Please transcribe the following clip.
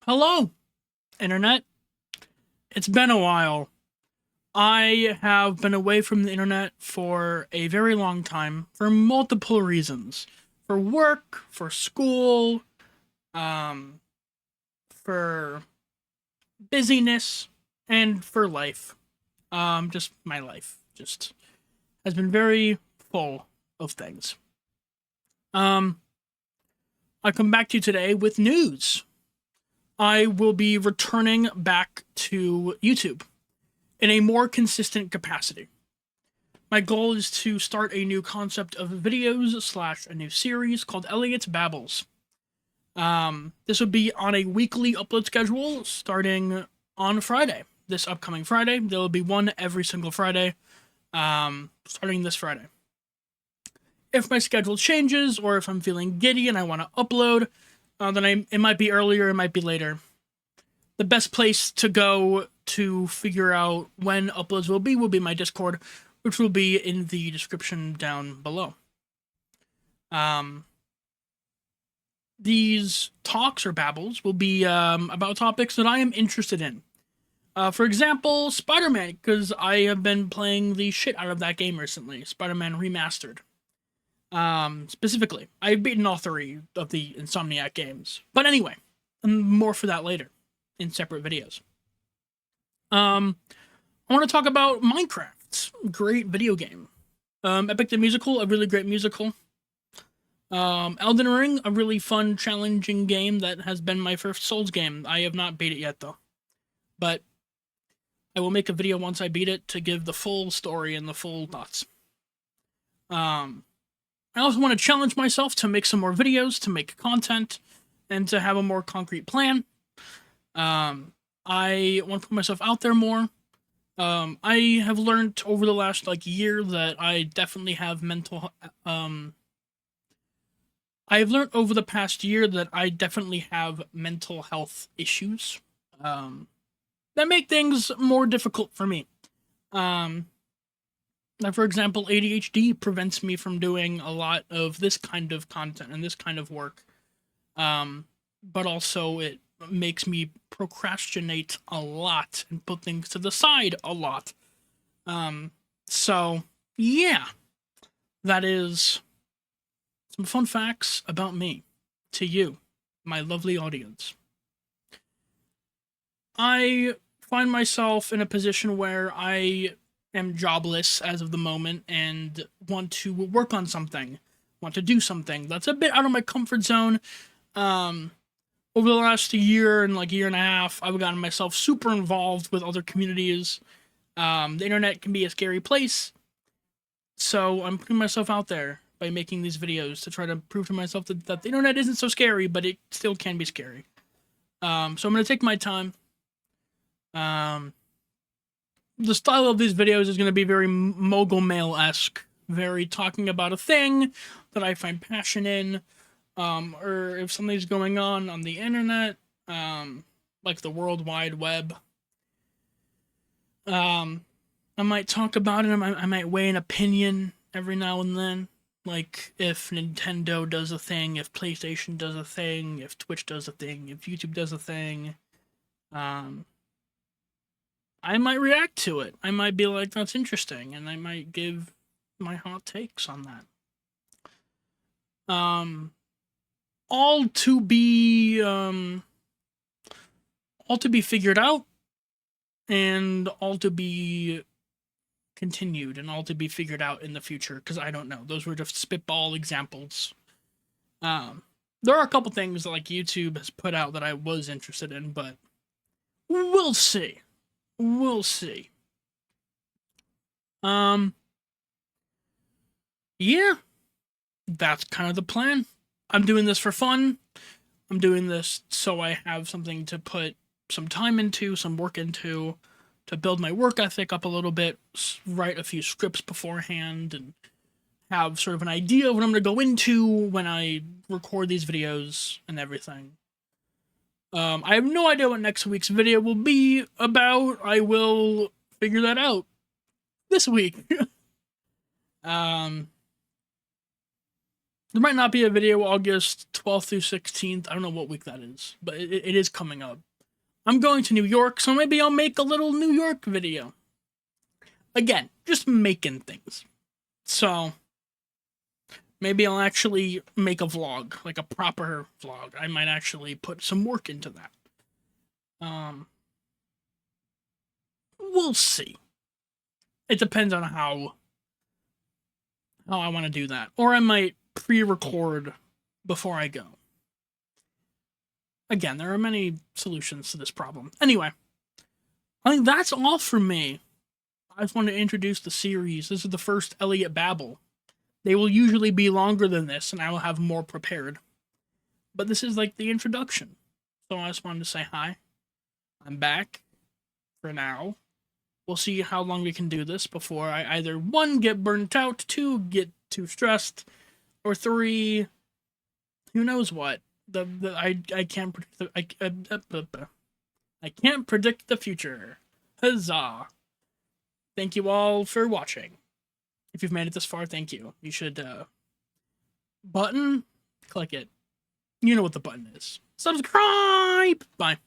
Hello, Internet. It's been a while. I have been away from the internet for a very long time for multiple reasons. For work, for school, um, for busyness, and for life. Just my life just has been very full of things. Um, I come back to you today with news. I will be returning back to YouTube in a more consistent capacity. My goal is to start a new concept of videos slash a new series called Elliot's Babbles. This would be on a weekly upload schedule starting on Friday. This upcoming Friday, there will be one every single Friday, starting this Friday. If my schedule changes or if I'm feeling giddy and I want to upload, it might be earlier, it might be later. The best place to go to figure out when uploads will be my Discord, which will be in the description down below. These talks or babbles will be about topics that I am interested in. For example, Spider-Man, because I have been playing the shit out of that game recently. Spider-Man Remastered. Specifically, I've beaten all three of the Insomniac games. But anyway, more for that later in separate videos. I want to talk about Minecraft. Great video game. Epic the Musical, a really great musical. Elden Ring, a really fun, challenging game that has been my first Souls game. I have not beat it yet, though. But I will make a video once I beat it to give the full story and the full thoughts. I also want to challenge myself to make some more videos, to make content, and to have a more concrete plan. I want to put myself out there more. I have learned over the last year that I definitely have I have learned over the past year that I definitely have mental health issues that make things more difficult for me. For example, ADHD prevents me from doing a lot of this kind of content and this kind of work. But also it makes me procrastinate a lot and put things to the side a lot. So yeah, that is some fun facts about me to you, my lovely audience. I find myself in a position where I am jobless as of the moment and want to work on something, want to do something that's a bit out of my comfort zone. Over the last year and year and a half, I've gotten myself super involved with other communities. The internet can be a scary place, so I'm putting myself out there by making these videos to try to prove to myself that the internet isn't so scary, but it still can be scary. So I'm gonna take my time. The style of these videos is gonna be very mogul mail-esque, very talking about a thing that I find passion in. Or if something's going on the internet, like the World Wide Web, I might talk about it. I might weigh an opinion every now and then. Like if Nintendo does a thing, if PlayStation does a thing, if Twitch does a thing, if YouTube does a thing, I might react to it. I might be like, that's interesting, and I might give my hot takes on that. All to be figured out, and all to be continued, and all to be figured out in the future, because I don't know. Those were just spitball examples. There are a couple things that YouTube has put out that I was interested in, but we'll see. We'll see. Yeah, that's kind of the plan. I'm doing this for fun. I'm doing this so I have something to put some time into, some work into, to build my work ethic up a little bit, write a few scripts beforehand, and have sort of an idea of what I'm going to go into when I record these videos and everything. I have no idea what next week's video will be about. I will figure that out this week. There might not be a video August 12th through 16th. I don't know what week that is, but it is coming up. I'm going to New York, so maybe I'll make a little New York video. Again, just making things. So, maybe I'll actually make a vlog, like a proper vlog. I might actually put some work into that. We'll see. It depends on how I want to do that. Or I might pre-record before I go. Again, there are many solutions to this problem. Anyway, I think that's all for me. I just wanted to introduce the series. This is the first Elliot Babble. They will usually be longer than this, and I will have more prepared. But this is like the introduction. So I just wanted to say hi. I'm back for now. We'll see how long we can do this before I either 1, get burnt out, 2, get too stressed, or 3, who knows what. I can't predict I can't predict the future. Huzzah! Thank you all for watching. If you've made it this far, thank you. You should button, click it. You know what the button is. Subscribe. Bye.